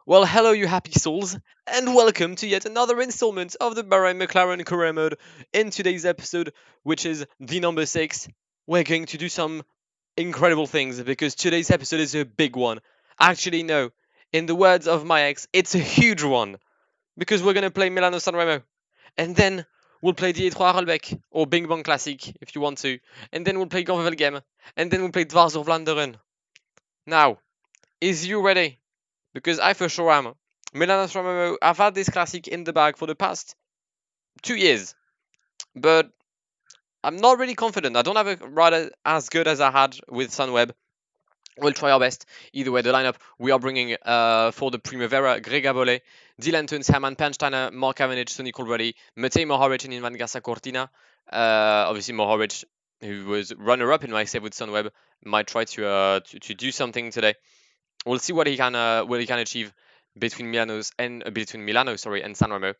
Well, hello, you happy souls, and welcome to yet another installment of the Bahrain McLaren career mode. In today's episode, which is the number 6, we're going to do some incredible things because today's episode is a big one. Actually, no, in the words of my ex, it's a huge one because we're going to play Milano-San Remo, and then we'll play the E3 Harelbeke or Bing Bang Classic if you want to, and then we'll play Gent-Wevelgem, and then we'll play Dwars of Vlaanderen. Now, is you ready? Because I for sure am. Milan San Remo, I've had this classic in the bag for the past 2 years, but I'm not really confident. I don't have a rider as good as I had with Sunweb. We'll try our best. Either way, the lineup we are bringing for the Primavera: Greg Abole, Dylan Tuns, Herman Pensteiner, Mark Cavendish, Sonny Colbrelli, Matej Mohoric, and Ivan Gasa Cortina. Obviously, Mohoric, who was runner-up in my save with Sunweb, might try to do something today. We'll see what he can achieve between Milano, and San Remo.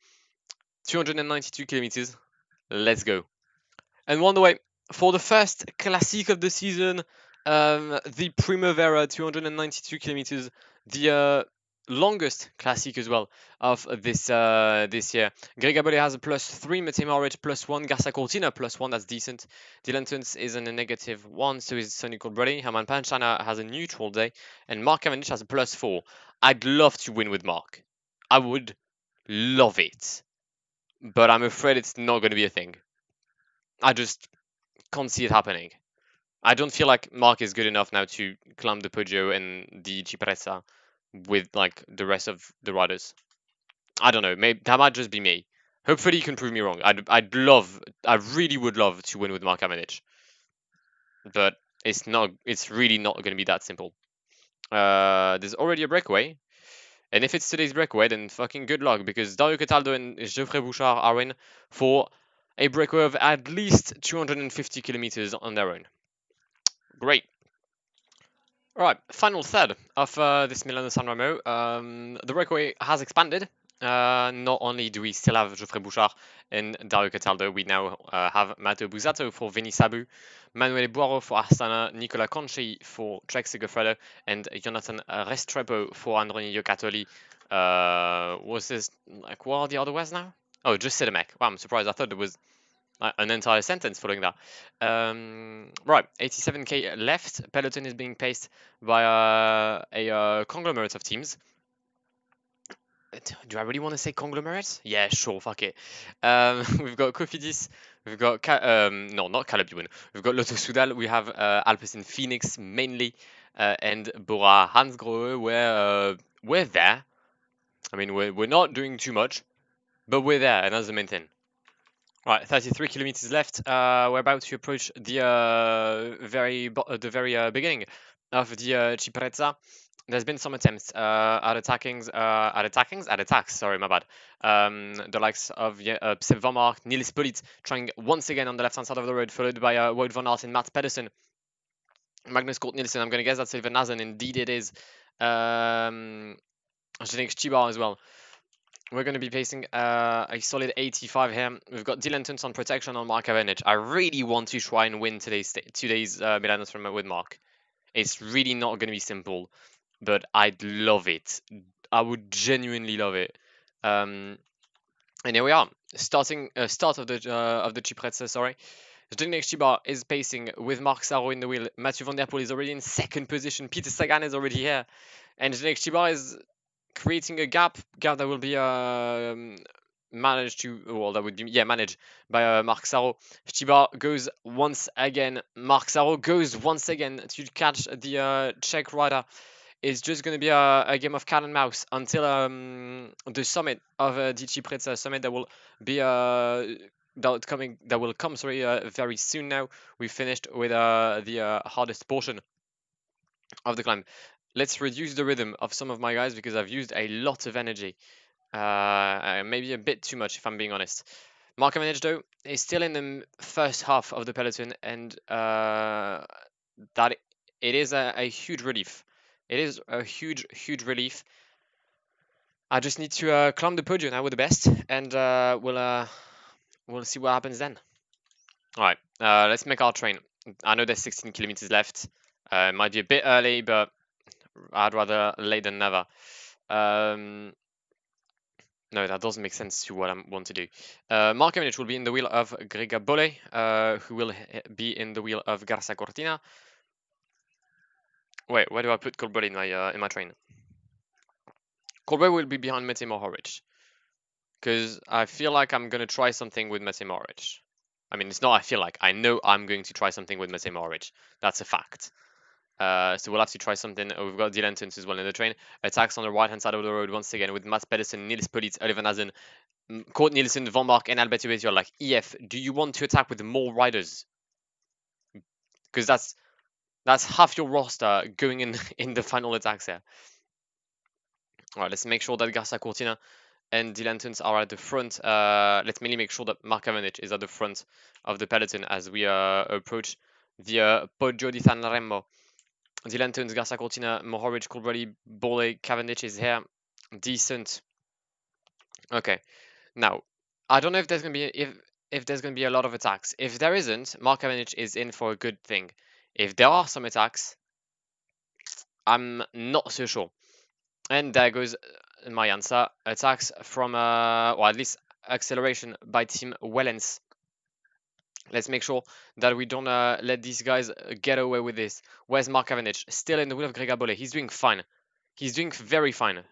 292 kilometers. Let's go. And on the way for the first classic of the season, the Primavera, 292 kilometers, the longest classic as well of this year. Greg Abole has a +3, Matej Mohoric +1, Garcia Cortina +1, that's decent. Dylan Tuns is in a -1, so is Sonny Colbrelli. Herman Panchana has a neutral day, and Mark Cavendish has a +4. I'd love to win with Mark. I would love it, but I'm afraid it's not going to be a thing. I just can't see it happening. I don't feel like Mark is good enough now to climb the Poggio and the Cipressa with like the rest of the riders. I don't know. Maybe that might just be me. Hopefully, you can prove me wrong. I really would love to win with Mark Cavendish, but it's not. It's really not going to be that simple. There's already a breakaway, and if it's today's breakaway, then fucking good luck because Dario Cataldo and Geoffrey Bouchard are in for a breakaway of at least 250 kilometers on their own. Great. All right, final third of this Milano-San Remo. The breakaway has expanded. Not only do we still have Geoffrey Bouchard and Dario Cataldo, we now have Matteo Busato for Vini Sabu, Manuel Buaro for Astana, Nicola Conchi for Trek Segafredo, and Jonathan Restrepo for Androni Giocattoli. Was this like what are the other words now? Oh, just Sidemek. Wow, I'm surprised. I thought there was an entire sentence following that. Right, 87k left. Peloton is being paced by a conglomerate of teams. Do I really want to say conglomerate? Yeah, sure, fuck it. We've got Cofidis, we've got no, not Caleb Ewan. We've got Lotto Soudal, we have Alpecin Phoenix mainly, and Bora Hansgrohe. We're there. I mean, we're not doing too much, but we're there, and that's the main thing. Right, 33 kilometers left. We're about to approach the very beginning of the Ciprezza. There's been some attempts at attacks. Sorry, my bad. The likes of Sepp van Mark, Niels Pollitt trying once again on the left-hand side of the road, followed by Wout van Aert and Mats Pedersen. Magnus Cort Nielsen, I'm going to guess that's Silver Nazen. Indeed, it is. Genix Chibar as well. We're going to be placing a solid 85 here. We've got Dylan Tuns on protection on Mark Cavendish. I really want to try and win today's Milano San Remo with Mark. It's really not going to be simple, but I'd love it. I would genuinely love it. And here we are, start of the Ciprezza. Sorry. Zdenek Ścibar is pacing with Marc Sarro in the wheel. Mathieu van der Poel is already in second position. Peter Sagan is already here, and Zdenek Ścibar is creating a gap that will be managed by Marc Sarro. Ścibar goes once again. Marc Sarro goes once again to catch the Czech rider. It's just going to be a game of cat and mouse until the summit of the Ciprezza summit that will be that will come very soon. Now we finished with the hardest portion of the climb. Let's reduce the rhythm of some of my guys because I've used a lot of energy. Maybe a bit too much if I'm being honest. Mark Cavendish though is still in the first half of the peloton, and that it is a huge relief. It is a huge relief. I just need to climb the podium now with the best, and we'll see what happens then. All right, let's make our train. I know there's 16 kilometers left. It might be a bit early, but I'd rather late than never. No, that doesn't make sense to what I want to do. Mark Cavendish will be in the wheel of Grigabole, who will be in the wheel of Garza Cortina. Wait, where do I put Colbrelli in my train? Colbrelli will be behind Mate Mohoric, because I feel like I'm gonna try something with Mate Mohoric. I mean, it's not I feel like, I know I'm going to try something with Mate Mohoric. That's a fact. So we'll have to try something. Oh, we've got Dylan Tuns as well in the train. Attacks on the right hand side of the road once again with Mats Pedersen, Niels Pollitt, Oliver Nazen, Kort Nielsen, Van Mark, and Albert You're like, EF, do you want to attack with more riders? Because that's half your roster going in in the final attacks here. All right, let's make sure that Garza Cortina and Dylan Tuns are at the front. Let's mainly make sure that Mark Cavendish is at the front of the peloton as we approach the Poggio di San Remo. Dylan Tuns, Garza Cortina, Mohoric, Colbrelli, Bole, Cavendish is here. Decent. Okay. Now, I don't know if there's gonna be if there's gonna be a lot of attacks. If there isn't, Mark Cavendish is in for a good thing. If there are some attacks, I'm not so sure. And there goes my answer. Attacks from or at least acceleration by Team Wellens. Let's make sure that we don't let these guys get away with this. Where's Mark Cavendish? Still in the wheel of Grigabole. He's doing fine. He's doing very fine.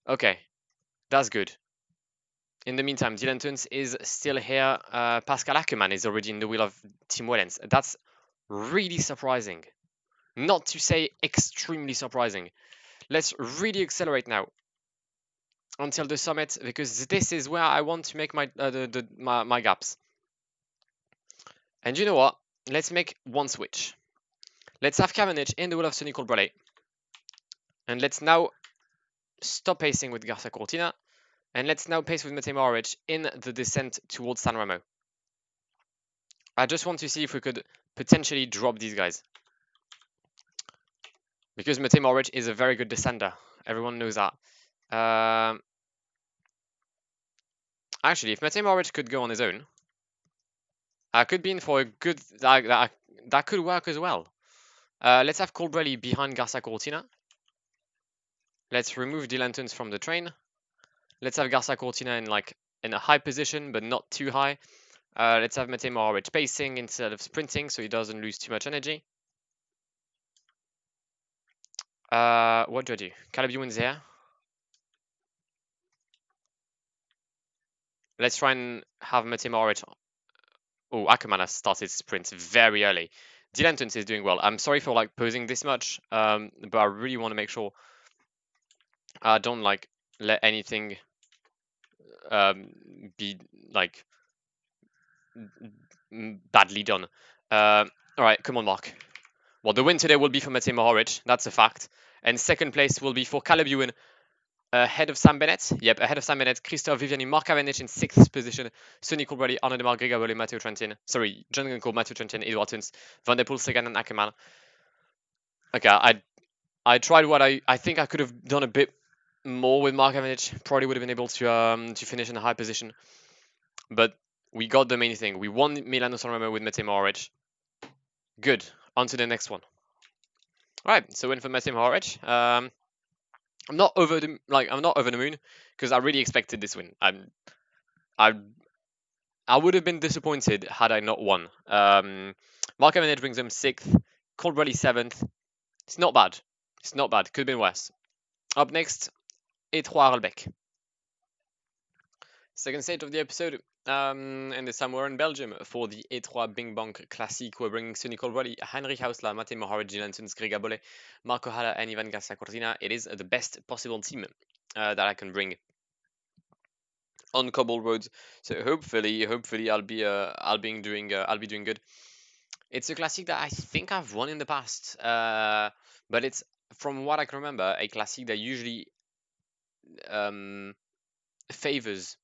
Okay, that's good. In the meantime, Dylan Tuns is still here. Pascal Ackermann is already in the wheel of Team Wellens. That's really surprising. Not to say extremely surprising. Let's really accelerate now until the summit, because this is where I want to make my gaps. And you know what? Let's make one switch. Let's have Cavendish in the wheel of Sonny Colbrelli. And let's now stop pacing with Garza Cortina. And let's now pace with Mate Mohoric in the descent towards San Remo. I just want to see if we could potentially drop these guys. Because Mate Mohoric is a very good descender. Everyone knows that. Actually, if Mate Mohoric could go on his own, I could be in for a good... That could work as well. Let's have Colbrelli behind Garza Cortina. Let's remove Dylan Tuns from the train. Let's have Garza Cortina in a high position, but not too high. Let's have Mate Mohoric pacing instead of sprinting, so he doesn't lose too much energy. What do I do? Caleb Ewan's here. Let's try and have Mate Mohoric. Oh, Ackermann has started sprint very early. Dylan Tuns is doing well. I'm sorry for posing this much, but I really want to make sure I don't let anything be badly done. All right, come on, Mark. Well, the win today will be for Mate Mohoric. That's a fact. And second place will be for Caleb Ewan, ahead of Sam Bennett. Yep, ahead of Sam Bennett. Christophe Viviani, Mark Cavendish in 6th position. Sonny Colbrelli, Arnaud Demar, Grigabole, Matteo Trentin. Sorry, John Gunko, Matteo Trentin, Edouard Tuns, Van der Poel, Sagan, and Ackermann. Okay, I tried what I think I could have done a bit more with Mark Cavendish. Probably would have been able to finish in a high position. But we got the main thing. We won Milan-San Remo with Mate Mohoric. Good. On to the next one. All right, so win for Mate Mohoric. I'm not over the moon because I really expected this win. I would have been disappointed had I not won. Mark Cavendish brings him 6th, Colbrelli 7th. It's not bad. It's not bad. Could have been worse. Up next, E3 Arlbeck. Second stage of the episode, and this time we're in Belgium for the E3 Bing Bang Classic. We're bringing Sonny Colbrelli, Heinrich Hausler, Mate Mohoric, Dylan Tuns, Grigabole, Marco Haller, and Ivan Garza Cortina. It is the best possible team that I can bring on cobble roads. So hopefully I'll be doing good. It's a classic that I think I've won in the past, but it's, from what I can remember, a classic that usually favors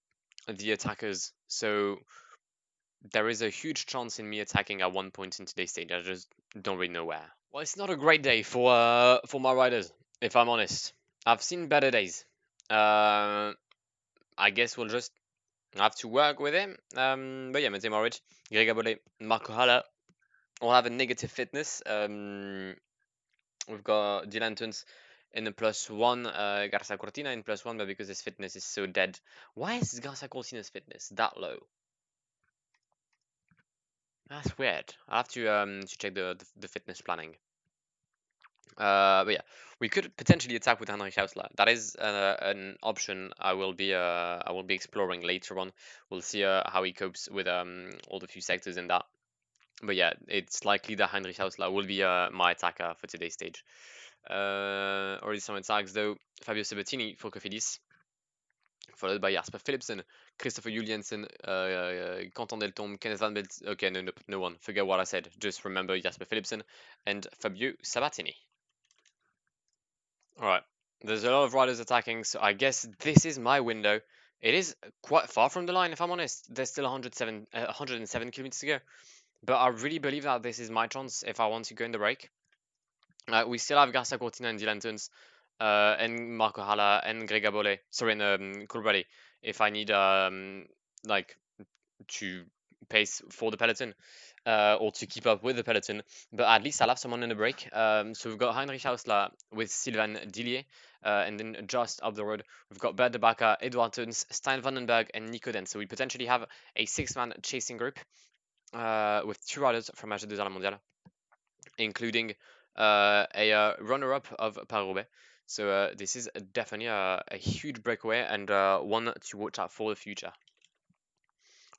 the attackers. So there is a huge chance in me attacking at one point in today's stage. I just don't really know where. Well, it's not a great day for my riders, if I'm honest. I've seen better days. I guess we'll just have to work with him. But yeah, Mate Mohoric, Grigabole, Marco Haller will have a negative fitness. We've got Dylan Tuns in a +1, Garcia Cortina in +1, but because his fitness is so dead. Why is Garcia Cortina's fitness that low? That's weird. I'll have to check the fitness planning. But yeah, we could potentially attack with Heinrich Hausler. That is an option I will be exploring later on. We'll see how he copes with all the few sectors in that. But yeah, it's likely that Heinrich Hausler will be my attacker for today's stage. Already some attacks though. Fabio Sabatini for Cofidis, followed by Jasper Philipsen, Christopher Juliansen, Quentin Deltombe, Kenneth Van Belt. Okay, no one. Forget what I said. Just remember Jasper Philipsen and Fabio Sabatini. Alright, there's a lot of riders attacking, so I guess this is my window. It is quite far from the line, if I'm honest. There's still 107 kilometers to go. But I really believe that this is my chance if I want to go in the break. We still have Garcia Cortina and Dylan Tuns, and Marco Hala and Greg Abole. Sorry, and Coolbrady. If I need like to pace for the peloton or to keep up with the peloton, but at least I'll have someone in the break. So we've got Heinrich Hausler with Sylvain Dillier, and then just up the road we've got Bert de Backer, Edouard Tuns, Stein Vandenberg, and Nico Den. So we potentially have a 6-man chasing group with 2 riders from AG2R La Mondiale, including a runner-up of Paris-Roubaix. So this is definitely a huge breakaway and one to watch out for the future.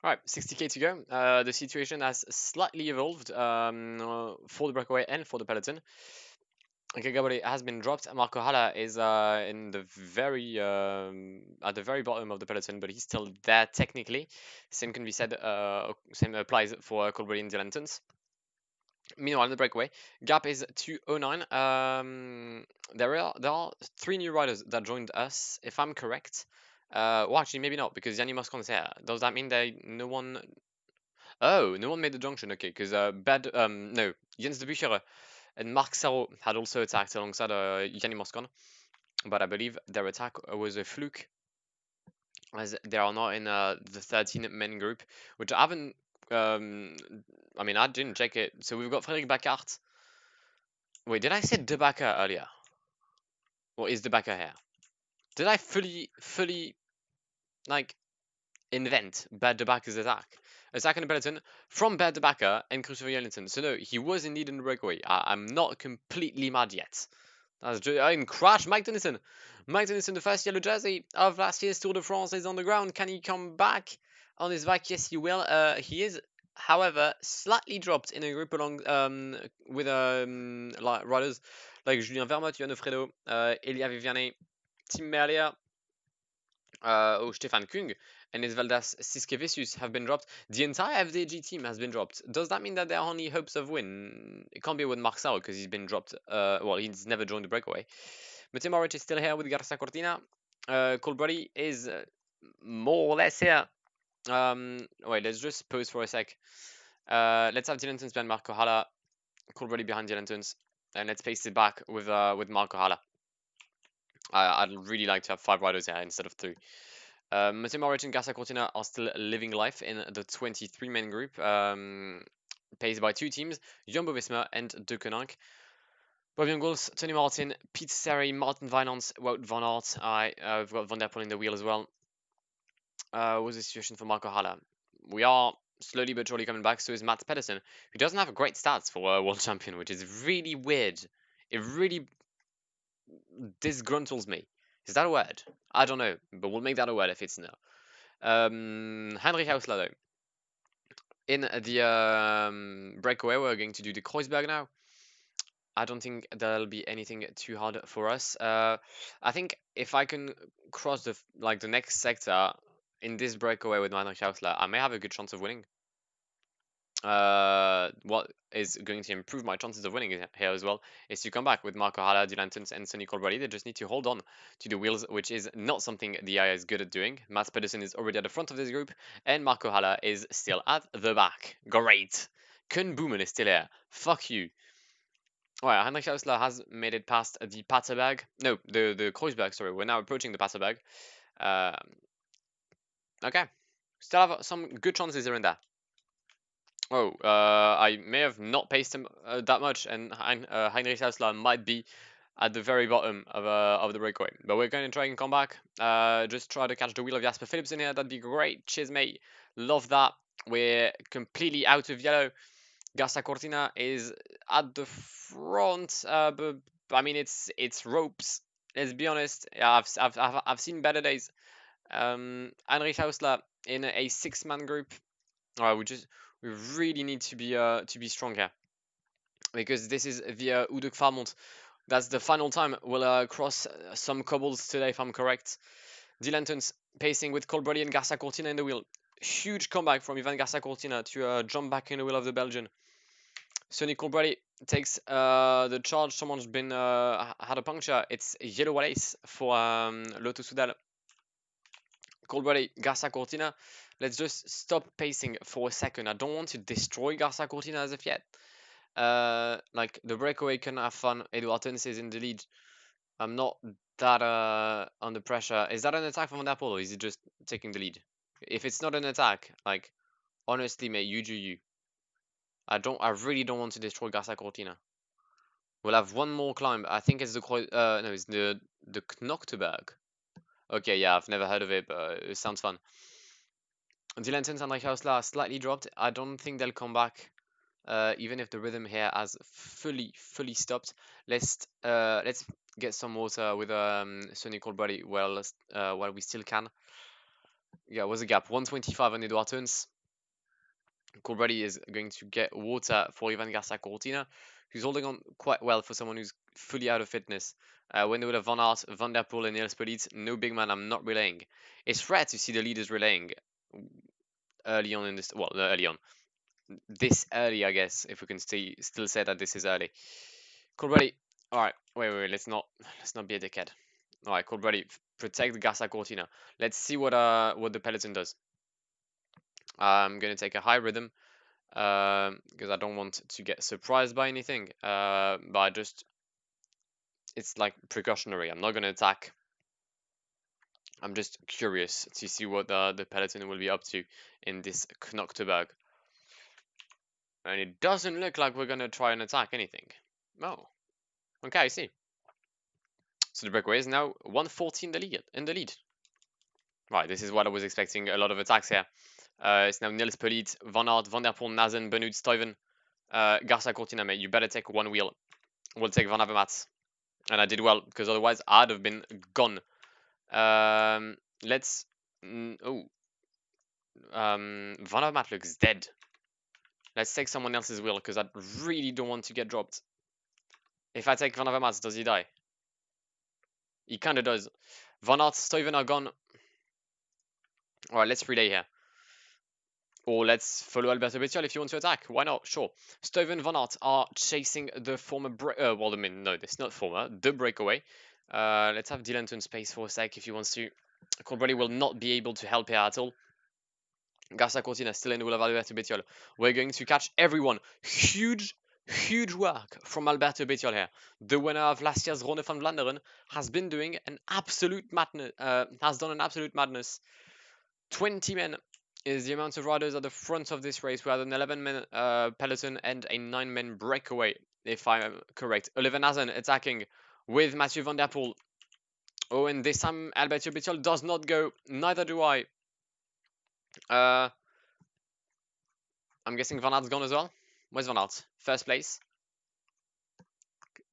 Alright, 60k to go. The situation has slightly evolved for the breakaway and for the peloton. Gregabori has been dropped. Marco Hala is in the very at the very bottom of the peloton, but he's still there technically. Same can be said. Same applies for Colbrelli and Dylan Tuns. Meanwhile, in the breakaway, gap is 209. There are 3 new riders that joined us, if I'm correct. Well, actually, maybe not, because Yanni Moscon is here. Does that mean no one? Oh, no one made the junction. Okay, because no, Jens de Bucherer and Marc Sarro had also attacked alongside Yanni Moscon, but I believe their attack was a fluke, as they are not in the 13-man group, which I haven't. I mean, I didn't check it. So we've got Frederic Bacart. Wait, did I say De Backer earlier? Or is De Backer here? Did I fully, like, invent Bad De Backer's attack? Attack in the peloton from Bad De Backer and Christopher Yellington. So no, he was indeed in the breakaway. I'm not completely mad yet. That's just, and crash Mike Tennyson. Mike Tennyson, the first yellow jersey of last year's Tour de France, is on the ground. Can he come back on his bike? Yes, he will. He is, however, slightly dropped in a group along with like riders like Julien Vermont, Johan Fredo, Elia Viviane, Tim Merlier, or Stefan Kung, and his Valdas Siskevicius have been dropped. The entire FDG team has been dropped. Does that mean that there are only hopes of win? It can't be with Marc Sauer because he's been dropped. Well, he's never joined the breakaway. Matej Maric is still here with Garcia Cortina. Colbrelli is more or less here. Wait, let's just pause for a sec. Let's have Dylan Tuns behind Marco Hala, Colbrelli behind Dylan Tuns, and let's paste it back with Marco Hala. I'd really like to have 5 riders here instead of 3. Matej Maric and Garcia Cortina are still living life in the 23-man group, paced by 2 teams, Jumbo Visma and De Koninck. Bobby Goals, Tony Martin, Pete Serry, Martin Vinance, Wout van Aert. I've got Van der Poel in the wheel as well. What's the situation for Marco Hala? We are slowly but surely coming back. So is Matt Pedersen, who doesn't have a great stats for a world champion, which is really weird. It really disgruntles me. Is that a word? I don't know, but we'll make that a word if it's no. Heinrich Hausler, though. In the breakaway, we're going to do the Kreuzberg now. I don't think there'll be anything too hard for us. I think if I can cross the next sector in this breakaway with Heinrich Hausler, I may have a good chance of winning. What is going to improve my chances of winning here as well is to come back with Marco Hala, Dylan Tuns, and Sonny Colbrelli. They just need to hold on to the wheels, which is not something the AI is good at doing. Mats Pedersen is already at the front of this group, and Marco Hala is still at the back. Great. Kun Boomen is still here. Fuck you. Alright, Heinrich Hausler has made it past the Paterberg. No, the Kreuzberg, sorry. We're now approaching the Paterberg. Okay. Still have some good chances here and there. Oh, I may have not paced him that much, and Heinrich Hausler might be at the very bottom of the breakaway. But we're going to try and come back. Just try to catch the wheel of Jasper Phillips in here. That'd be great. Cheers, mate. Love that. We're completely out of yellow. Garza Cortina is at the front, but I mean it's ropes. Let's be honest. Yeah, I've seen better days. Heinrich Hausler in a 6-man group. Alright, we really need to be strong here, because this is the Uduk Farmont. That's the final time we'll cross some cobbles today, if I'm correct. Dilantons pacing with Colbrelli and Garza Cortina in the wheel. Huge comeback from Ivan Garza Cortina to jump back in the wheel of the Belgian. Sonny Colbrelli takes the charge. Someone's been had a puncture. It's yellow lace for Lotto Soudal. Colbrelli, Garza Cortina. Let's just stop pacing for a second. I don't want to destroy Garza Cortina as of yet. Like the breakaway can have fun. Eduard Tens is in the lead. I'm not that under pressure. Is that an attack from Van der Poel, or is he just taking the lead? If it's not an attack, like honestly, mate, you do you. I really don't want to destroy Garza Cortina. We'll have one more climb. I think it's the no, it's the Knokteberg. Okay, yeah, I've never heard of it, but it sounds fun. Dylan Tens and Hausler slightly dropped. I don't think they'll come back. Even if the rhythm here has fully stopped. Let's get some water with Sonny Colbrelli while we still can. Yeah, what's the gap? 125 on Eduard Tens. Colbrelli is going to get water for Ivan Garza Cortina, who's holding on quite well for someone who's fully out of fitness. When they would have Van Aert, Van der Poel, and Niels Poliet, no big man, I'm not relaying. It's rare to see the leaders relaying early on in this. Well, early on. This early, I guess, if we can still say that this is early. Colbrelli. All right, wait. Let's not be a dickhead. All right, Colbrelli, protect Garza Cortina. Let's see what the peloton does. I'm gonna take a high rhythm because I don't want to get surprised by anything. But it's like precautionary. I'm not gonna attack. I'm just curious to see what the peloton will be up to in this Knokteberg. And it doesn't look like we're gonna try and attack anything. Oh, okay, I see. So the breakaway is now 140 in the lead. Right, this is what I was expecting. A lot of attacks here. It's now Niels Poliet, Van Aert, Van der Poel, Nazen, Benoit, Stuyven, Garza Cortina, mate. You better take one wheel. We'll take Van Avermaet. And I did well, because otherwise I'd have been gone. Let's... Van Avermaet looks dead. Let's take someone else's wheel, because I really don't want to get dropped. If I take Van Avermaet, does he die? He kind of does. Van Aert, Stuyven are gone. Alright, let's relay here. Or let's follow Alberto Bettiol if you want to attack. Why not? Sure. Stuyven, Van Aert are chasing the former... well, I mean, no, it's not former. The breakaway. Let's have Dylan to space for a sec if he wants to. Colbrelli will not be able to help here at all. Garza Cortina still in the wheel of Alberto Bettiol. We're going to catch everyone. Huge work from Alberto Bettiol here. The winner of last year's Ronde van Vlaanderen has been doing an absolute madness. Has done an absolute madness. 20 men is the amount of riders at the front of this race. We had an 11-man peloton and a 9-man breakaway, if I'm correct. Oliver Nazen attacking with Mathieu Van Der Poel. Oh, and this time Alberto Bettiol does not go. Neither do I. I'm guessing Van Aert's gone as well. Where's Van Aert? First place.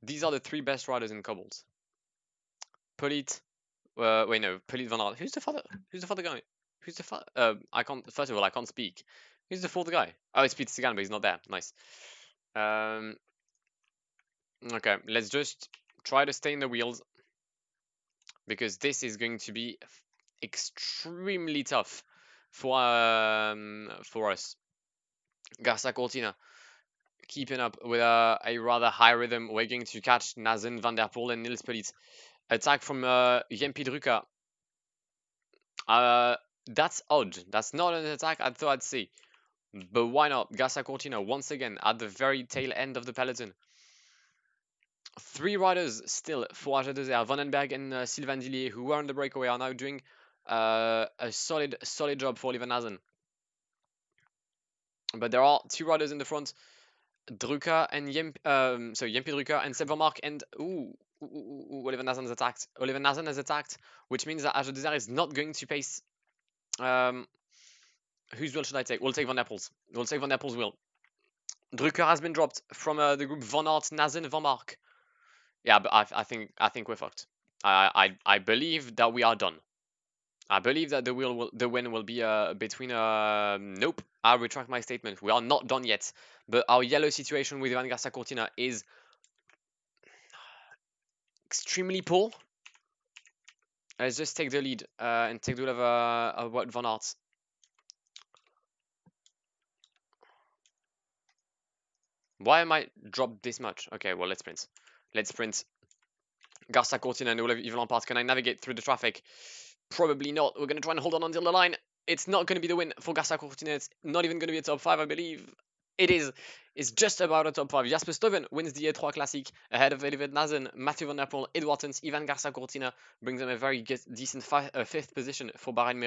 These are the 3 best riders in cobbles. Poliet. Wait, no. Poliet, Van Aert. Who's the father guy? Who's the father? I can't. First of all, I can't speak. Who's the 4th guy? Oh, it's Peter Sagan, but he's not there. Nice. Okay, let's just try to stay in the wheels, because this is going to be extremely tough for us. Garza Cortina keeping up with a rather high rhythm. We're going to catch Nazen, Van der Poel, and Niels Poliet. Attack from Jempi Drucker. That's odd. That's not an attack I thought I'd see. But why not? Garza Cortina once again at the very tail end of the peloton. 3 riders still for Aja Dessert. Vandenberg and Sylvain Dillier, who were on the breakaway, are now doing a solid job for Oliver Nazen. But there are 2 riders in the front. Drucker and Jempi Drucker and Severmark and Oliver Nazan has attacked. Oliver Nazan has attacked, which means that Ajo Desire is not going to pace. Whose wheel should I take? We'll take Van Appel's. We'll take Van Appel's wheel. Drucker has been dropped from the group Van Aert, Nazen, Van Mark. Yeah, but I think we're fucked. I believe that we are done. I believe that the win will be between nope. I retract my statement. We are not done yet. But our yellow situation with Ivan Garcia Cortina is extremely poor. Let's just take the lead and take the lead of what Van Aert. Why am I dropped this much? Okay, well, let's sprint. Let's sprint. Garcia Cortina and Yves Lampard. Can I navigate through the traffic? Probably not. We're going to try and hold on until the line. It's not going to be the win for Garcia Cortina. It's not even going to be a top 5, I believe. It is. It's just about a top 5. Jasper Stuyven wins the A3 Classic ahead of Oliver Nazen, Mathieu Van Der Poel, Edward Tens, Ivan Garcia Cortina brings them a very decent 5th position for Bahrain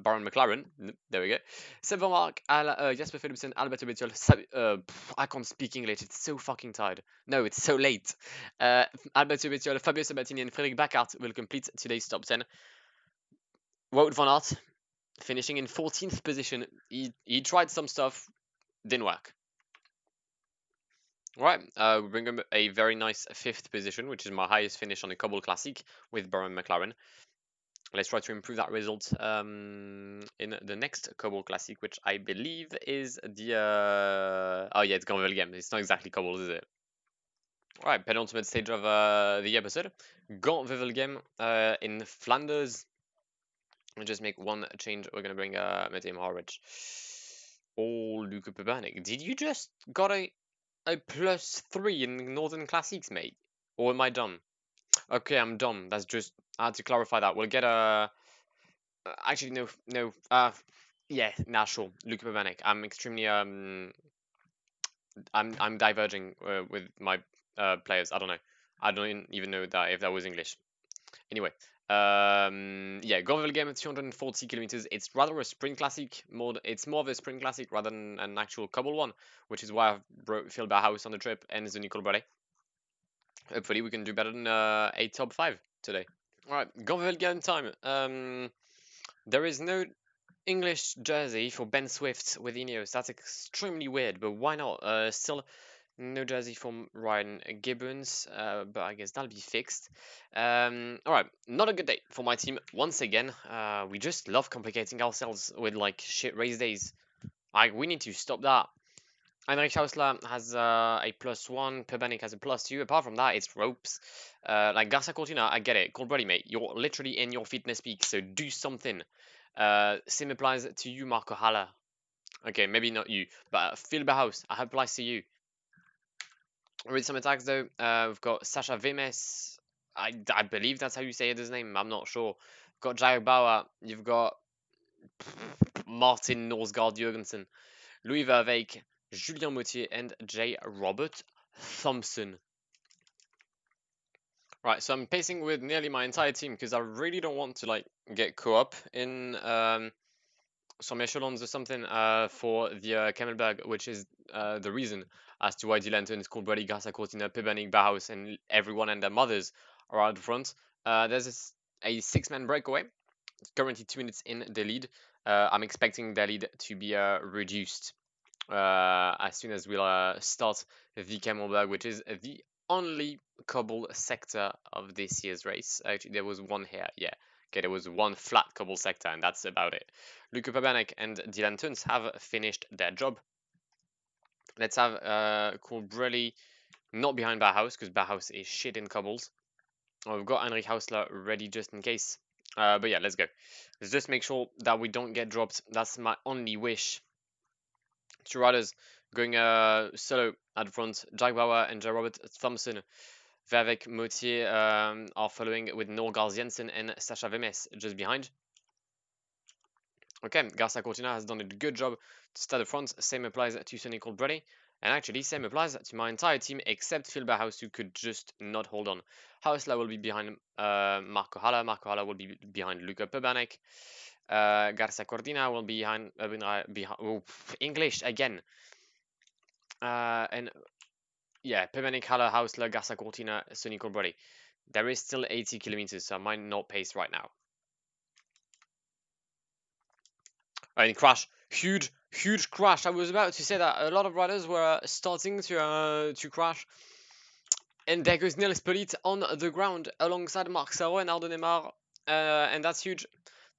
McLaren. There we go. Seb Van Mark, Jasper Philipsen, Alberto Bettiol. I can't speak English. It's so fucking tired. No, it's so late. Alberto Bettiol, Fabio Sabatini, and Frederic Bacart will complete today's top 10. Wout van Aert finishing in 14th position. He tried some stuff, didn't work. Right, we bring him a very nice 5th position, which is my highest finish on the Cobble Classic with Bahrain McLaren. Let's try to improve that result in the next Cobble Classic, which I believe is the oh yeah, it's Gent-Wevelgem. It's not exactly Cobbles, is it? Right, penultimate stage of the episode. Gent-Wevelgem in Flanders. I'll just make one change. We're gonna bring Matej Mohoric. Oh, Luca Pebanik. Did you just got a +3 in Northern Classics, mate? Or am I dumb? Okay, I'm dumb. That's just I had to clarify that. We'll get a. Actually, no. Yeah, nah, sure. Luca Pebanik. I'm extremely I'm diverging with my players. I don't know. I don't even know that if that was English. Anyway, yeah, Gent-Wevelgem 240 kilometers. It's rather a sprint classic. It's more of a sprint classic rather than an actual cobble one, which is why I've brought Phil Bauhaus on the trip and the Nicole Ballet. Hopefully, we can do better than a top 5 today. All right, Gent-Wevelgem time. There is no English jersey for Ben Swift with Ineos. That's extremely weird, but why not? Still no jersey from Ryan Gibbons, but I guess that'll be fixed. Alright, not a good day for my team once again. We just love complicating ourselves with like shit race days. Like, we need to stop that. Heinrich Hausler has a +1, Pebanik has a +2. Apart from that, it's ropes. Like Garcia Cortina, I get it. Cold bloody, mate. You're literally in your fitness peak, so do something. Same applies to you, Marco Haller. Okay, maybe not you, but Phil Bauhaus, I applies to you. Read some attacks though. We've got Sasha Vimes. I believe that's how you say his name. I'm not sure. We've got Jair Bauer. You've got Martin Norsgaard Jurgensen, Louis Verveek, Julien Moutier, and J. Robert Thompson. Right, so I'm pacing with nearly my entire team because I really don't want to like get co-op in some echelons or something for the Camelberg, which is the reason as to why Dylan called Brady, Garcia Cortina, Pebanik, Bauhaus, and everyone and their mothers are out front. There's a 6-man breakaway. It's currently 2 minutes in the lead. I'm expecting the lead to be reduced as soon as we'll start the Camelberg, which is the only cobble sector of this year's race. Actually, there was one here, yeah. Okay, there was one flat cobble sector, and that's about it. Luca Pebanek and Dylan Tuns have finished their job. Let's have Colbrelli not behind Bauhaus, because Bauhaus is shit in cobbles. Oh, we've got Heinrich Hausler ready just in case. But yeah, let's go. Let's just make sure that we don't get dropped. That's my only wish. 2 riders going solo at front. Jack Bauer and J. Robert Thompson. Verveek Moutier are following with Norgard Jensen and Sasha Vimes just behind. Okay, Garcia Cortina has done a good job to start the front. Same applies to Sonny Colbrelli. And actually, same applies to my entire team except Phil Bauhaus, who could just not hold on. Hausler will be behind Marco Haller. Marco Haller will be behind Luca Pebanek. Garcia Cortina will be behind English again. And yeah, Pebanek, Haller, Hausler, Garcia Cortina, Sonny Colbrelli. There is still 80 kilometers, so I might not pace right now. And crash, huge crash. I was about to say that a lot of riders were starting to crash. And there goes Nils Pollitt on the ground alongside Marc Sarro and Arnaud Neymar. And that's huge.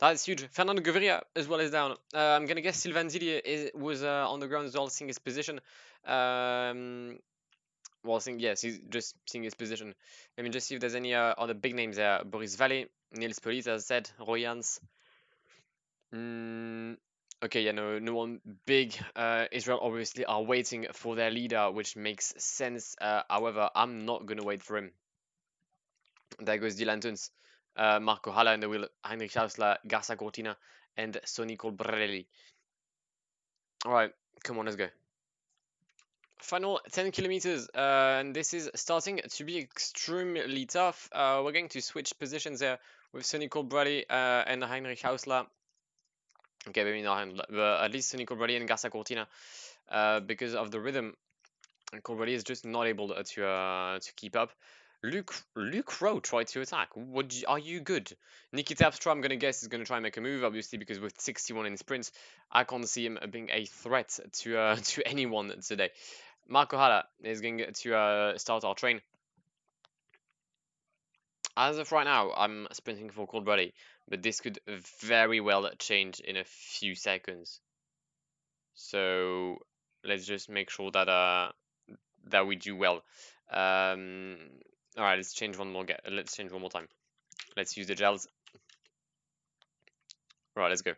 That's huge. Fernando Gaviria as well is down. I'm going to guess Sylvain Zillier was on the ground as well, seeing his position. Well, yes, he's just seeing his position. Let me just see if there's any other big names there. Boris Vallée, Nils Pollitt, as I said, Roy Jans. Okay, yeah, no one big. Israel obviously are waiting for their leader, which makes sense. However, I'm not gonna wait for him. There goes Dylan Tuns, Marco Halla in the wheel, Heinrich Hausler, Garza Cortina, and Sonny Colbrelli. All right, come on, let's go. Final 10 kilometers, and this is starting to be extremely tough. We're going to switch positions here with Sonny Colbrelli and Heinrich Hausler. Okay, maybe not, but at least Sonny Colbrelli and Garza Cortina, because of the rhythm. Colbrelli is just not able to keep up. Luke Rowe tried to attack. Are you good? Niki Terpstra, I'm gonna guess, is gonna try and make a move. Obviously, because with 61 in sprints, I can't see him being a threat to to anyone today. Marco Halla is going to start our train. As of right now, I'm sprinting for Colbrelli, but this could very well change in a few seconds. So let's just make sure that we do well. All right, let's change one more. Let's change one more time. Let's use the gels. Right, let's go.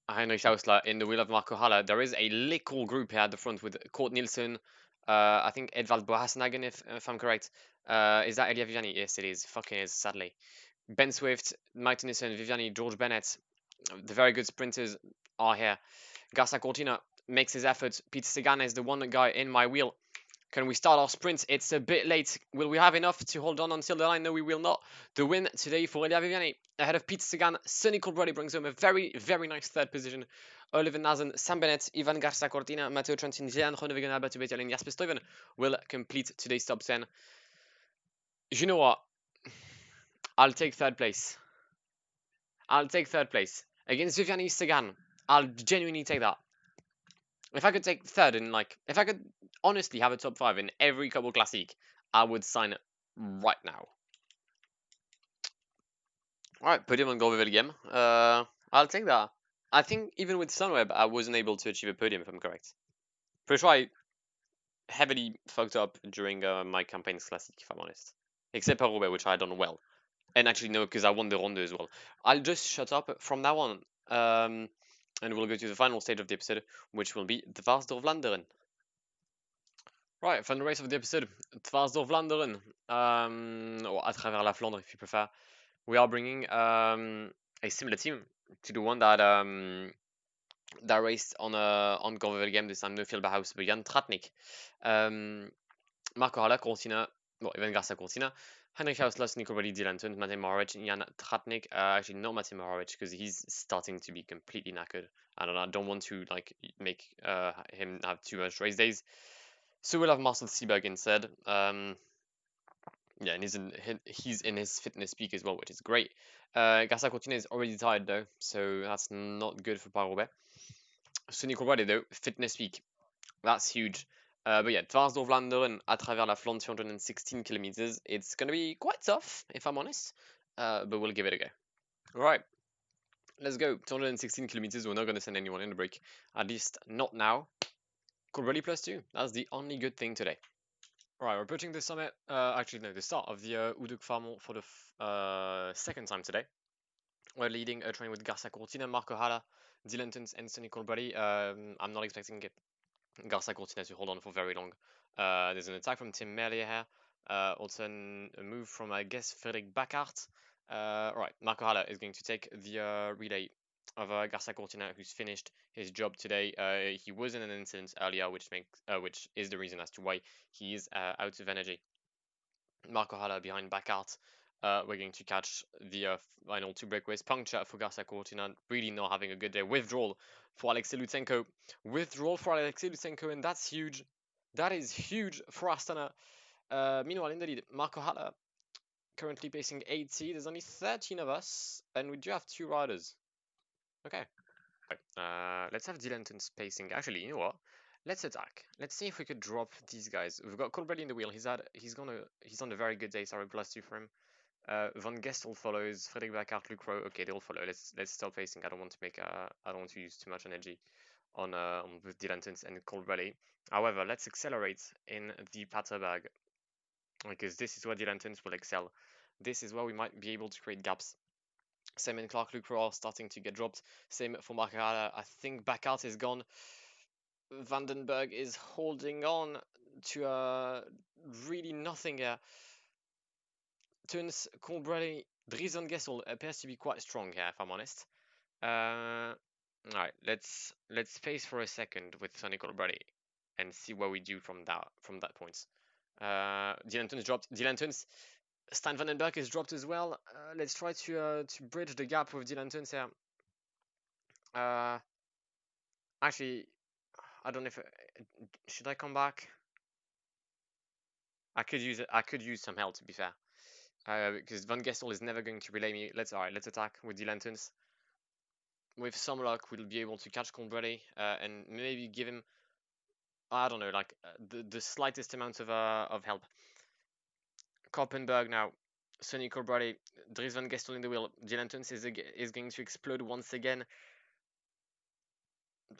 Heinrich Hausler in the wheel of Marco Haller. There is a little group here at the front with Kurt Nielsen. I think Edvald Boasnagen, if I'm correct. Is that Elia Viviani? Yes, it is. Fucking is, sadly. Ben Swift, Mike Tennyson, Viviani, George Bennett. The very good sprinters are here. Garza Cortina makes his efforts. Peter Sagan is the one guy in my wheel. Can we start our sprint? It's a bit late. Will we have enough to hold on until the line? No, we will not. The win today for Elia Viviani ahead of Peter Sagan. Sonny Colbrelli brings home a very, very nice third position. Oliver Nazen, Sam Bennett, Ivan Garza Cortina, Matteo Trentin, Jean Groenewegen, Alberto Bettel, and Jasper Stuyven will complete today's top 10. You know what? I'll take third place. I'll take third place. Against Viviani Sagan. I'll genuinely take that. If I could take third in, like, if I could honestly have a top 5 in every Cobble Classic, I would sign it right now. Alright, podium on Gent-Wevelgem. I'll take that. I think even with Sunweb, I wasn't able to achieve a podium, if I'm correct. Pretty sure I heavily fucked up during my campaigns classic, if I'm honest. Except Roubaix, which I done well. And actually, no, because I won the Ronde as well. I'll just shut up from now on. And we'll go to the final stage of the episode, which will be the Dwars door Vlaanderen. Right, final race of the episode, Dwars door Vlaanderen, or à travers la Flandre if you prefer. We are bringing a similar team to the one that that raced on Gent-Wevelgem this time, no Filberhaus, but Jan Tratnik. Marco Haller, Cortina, well, Ivan Garza Cortina, Heinrich Hauslas, Nico Belli, Dylan Tuns, Matej Mohoric, Jan Tratnik. Actually, not Matej Mohoric because he's starting to be completely knackered. I don't want to like make him have too much race days. So we'll have Marcel Seeberg instead. Yeah, and he's in his fitness peak as well, which is great. Garza Cortina is already tired though, so that's not good for Paris-Roubaix. Sonny Colbrelli though, fitness peak, that's huge. But yeah, Dwars door Vlaanderen à travers la Flandre, 216 kilometers. It's gonna be quite tough, if I'm honest, but we'll give it a go. All right, let's go. 216 kilometers. We're not gonna send anyone in the break, at least not now. Colbrelli +2. That's the only good thing today. Right, we're approaching the summit, actually no, the start of the Houdeuk Farmont for the second time today. We're leading a train with Garza Cortina, Marco Haller, Dylan Tuns, and Sonny Colbrelli. I'm not expecting Garza Cortina to hold on for very long. There's an attack from Tim Merlier here, also a move from, I guess, Frederik Backart. Right, Marco Haller is going to take the relay of Garza Cortina, who's finished his job today. He was in an incident earlier, which is the reason as to why he is out of energy. Marco Haller behind Backart. We're going to catch the final two breakaways. Puncture for Garza Cortina, really not having a good day. Withdrawal for Alexei Lutsenko. And that's huge. That is huge for Astana. Meanwhile, in the lead, Marco Haller currently pacing 80. There's only 13 of us, and we do have 2 riders. Okay. Let's have Dylanton's pacing. Actually, you know what? Let's attack. Let's see if we could drop these guys. We've got Colbrelli in the wheel. He's on a very good day. Sorry, +2 for him. Van Gestel follows. Frederick Bacart, Luc Rowe. Okay, they all follow. Let's stop pacing. I don't want to use too much energy on with Dylantons and Colbrelli. However, let's accelerate in the Pater bag, because this is where Dylantons will excel. This is where we might be able to create gaps. Sam and Clark, Luc Rowe are starting to get dropped. Same for Marcarada. I think Bacart is gone. Vandenberg is holding on to really nothing here. Tuns, Colbrelli, Dries Van Gestel appears to be quite strong here, if I'm honest. Alright, let's pace for a second with Sonny Colbrelli and see what we do from that point. Dylantons dropped. Dylantons. Stan Vandenberg is dropped as well. Let's try to bridge the gap with Dylantons here. Actually, I don't know if should I come back. I could use some help, to be fair, because Van Gestel is never going to relay me. Let's attack with Dylantons. With some luck, we'll be able to catch Colbrelli and maybe give him, I don't know, like the slightest amount of help. Koppenberg now. Sonny Colbrelli, Dries Van Gestel in the wheel. Dylantons is going to explode once again.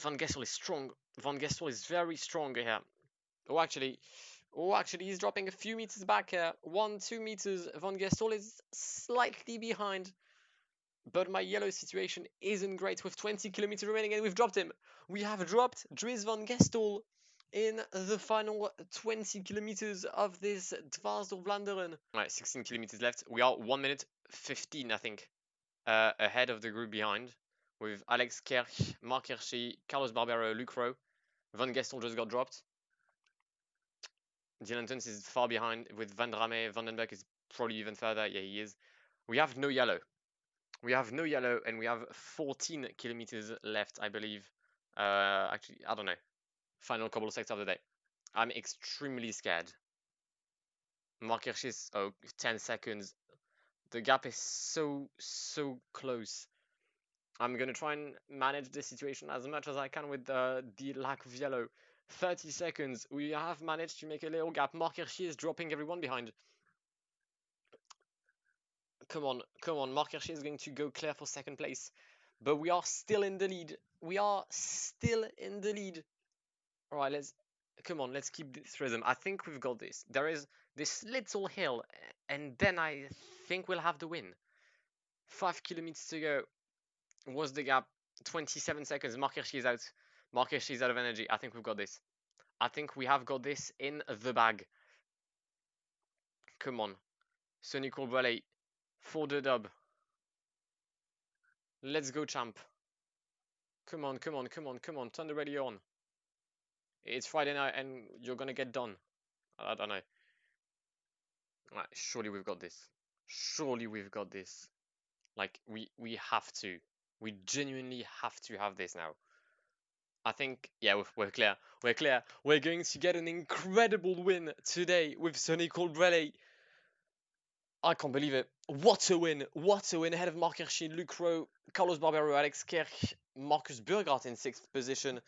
Van Gestel is strong. Van Gestel is very strong here. Oh, actually, he's dropping a few meters back here. 1-2 meters. Van Gestel is slightly behind. But my yellow situation isn't great with 20 kilometers remaining, and we've dropped him. We have dropped Dries Van Gestel in the final 20 kilometers of this Dwars door Vlaanderen. Alright, 16 kilometers left. We are 1 minute 15, I think, ahead of the group behind, with Alex Kerk, Mark Hirschi, Carlos Barbero, Luc Rowe. Van Gestel just got dropped. Dylantons is far behind with Van Drame. Vandenberg is probably even further. Yeah, he is. We have no yellow. And we have 14 kilometers left, I believe. Actually, I don't know. Final couple of seconds of the day. I'm extremely scared. Mark Hirschi, 10 seconds. The gap is so close. I'm gonna try and manage this situation as much as I can with the lack of yellow. 30 seconds. We have managed to make a little gap. Mark Hirschi is dropping everyone behind. Come on. Mark Hirschi is going to go clear for second place. But we are still in the lead. Alright, let's keep this rhythm. I think we've got this. There is this little hill, and then I think we'll have the win. 5 kilometers to go. What's the gap? 27 seconds. Mark Hirschi is out. Mark Hirschi is out of energy. I think we've got this. I think we have got this in the bag. Come on. Sonny Colbrelli for the dub. Let's go, champ. Come on. Turn the radio on. It's Friday night and you're gonna get done. I don't know. Right, surely we've got this. Like, we have to. We genuinely have to have this now. I think, yeah, we're clear. We're going to get an incredible win today with Sonny Colbrelli. I can't believe it. What a win ahead of Mark Hirschi, Luc Rowe, Carlos Barbero, Alex Kerk, Marcus Burgart in 6th position.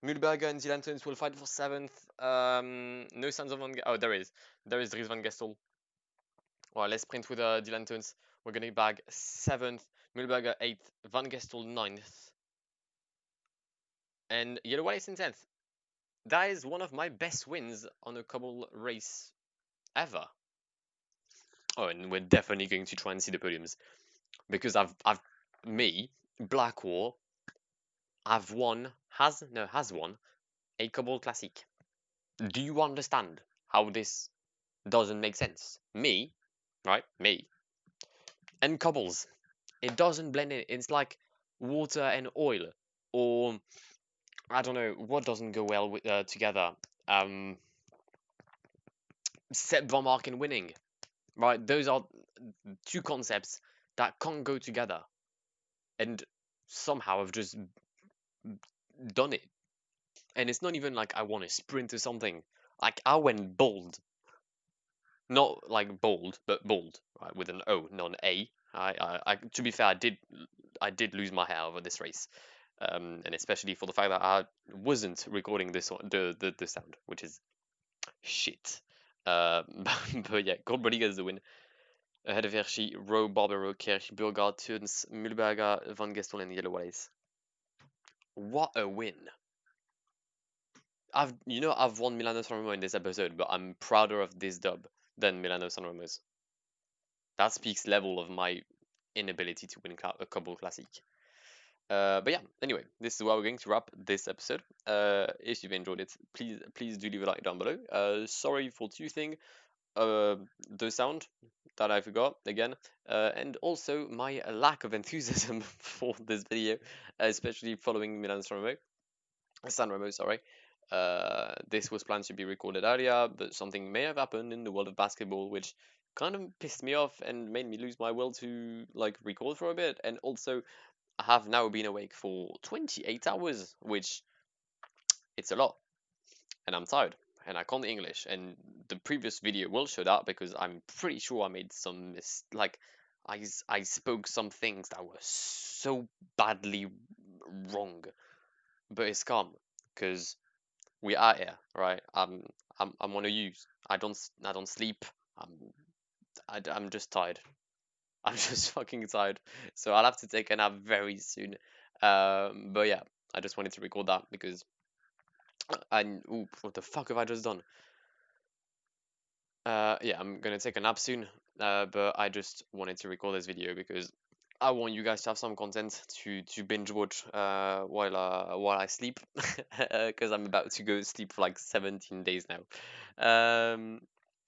Mühlberger and Dylantons will fight for 7th. No signs of there is Dries Van Gestel. Well, let's sprint with Dylantons. We're going to bag 7th, Mühlberger 8th, Van Gestel 9th, and Yellow Wallace in 10th. That is one of my best wins on a cobble race ever. Oh, and we're definitely going to try and see the podiums, because Blackwar, has won a cobble classic. Do you understand how this doesn't make sense? Me, and cobbles, it doesn't blend in. It's like water and oil, or I don't know what doesn't go well with together. Sepp Van Marken winning, right? Those are two concepts that can't go together, and somehow I've just done it. And it's not even like I want to sprint or something. Like, I went bold. Not like bold, but bold, right, with an O, not an A. To be fair, I did lose my hair over this race, and especially for the fact that I wasn't recording this the sound, which is shit. But yeah, Goldbody gets the win. Ahead of Hirschi, Rowe, Barbero, Kirch, Burgard, Turns, Mühlberger, Van Gestel, and Yellow Wallace. What a win! I've won Milano-San Remo in this episode, but I'm prouder of this dub than Milano-San Remo's. That speaks level of my inability to win a Cobble Classic. But yeah, anyway, this is where we're going to wrap this episode. If you've enjoyed it, please do leave a like down below. Sorry for toothing, the sound that I forgot again, and also my lack of enthusiasm for this video, especially following San Remo, sorry. This was planned to be recorded earlier, but something may have happened in the world of basketball, which kind of pissed me off and made me lose my will to like record for a bit. And also, I have now been awake for 28 hours, which it's a lot, and I'm tired, and I can't English. And the previous video will show that because I'm pretty sure I made some I spoke some things that were so badly wrong, but it's calm because we are here, right? I'm one of you. I don't sleep. I'm just tired. I'm just fucking tired. So I'll have to take a nap very soon. But yeah, I just wanted to record that because what the fuck have I just done? Yeah, I'm gonna take a nap soon. But I just wanted to record this video because I want you guys to have some content to binge watch while I sleep, because I'm about to go sleep for like 17 days now.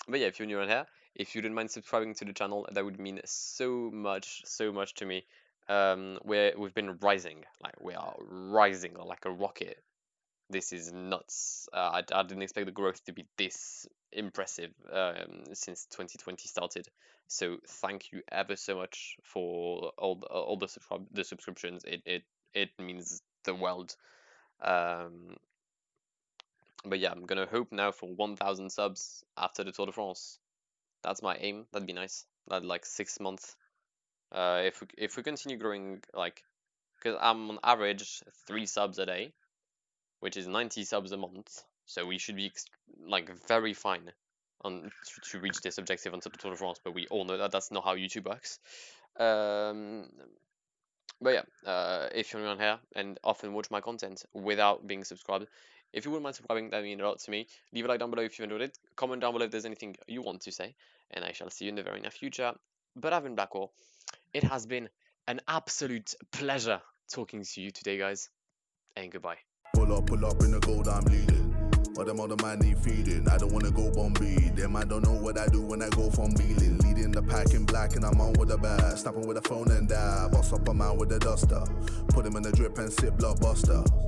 But yeah, if you're new around here, if you don't mind subscribing to the channel, that would mean so much to me. We've been rising, like we are rising like a rocket. This is nuts. I didn't expect the growth to be this impressive since 2020 started. So thank you ever so much for all the subscriptions. It means the world. But yeah, I'm gonna hope now for 1,000 subs after the Tour de France. That's my aim. That'd be nice. That'd like 6 months. If we continue growing, like, because I'm on average 3 subs a day, which is 90 subs a month. So we should be like very fine on to reach this objective on the Tour de France. But we all know that that's not how YouTube works. But yeah, if you're on here and often watch my content without being subscribed, if you wouldn't mind subscribing, that would mean a lot to me. Leave a like down below if you enjoyed it. Comment down below if there's anything you want to say, and I shall see you in the very near future. But I've been Blackwar. It has been an absolute pleasure talking to you today, guys, and goodbye. Pull up in the gold I'm leading. But them other man need feeding. I don't wanna go Bombay. Them I don't know what I do when I go from Beeling. Leading the pack in black and I'm on with a bag. Snapping with a phone and dab. Boss up a man with a duster. Put him in the drip and sip blockbuster.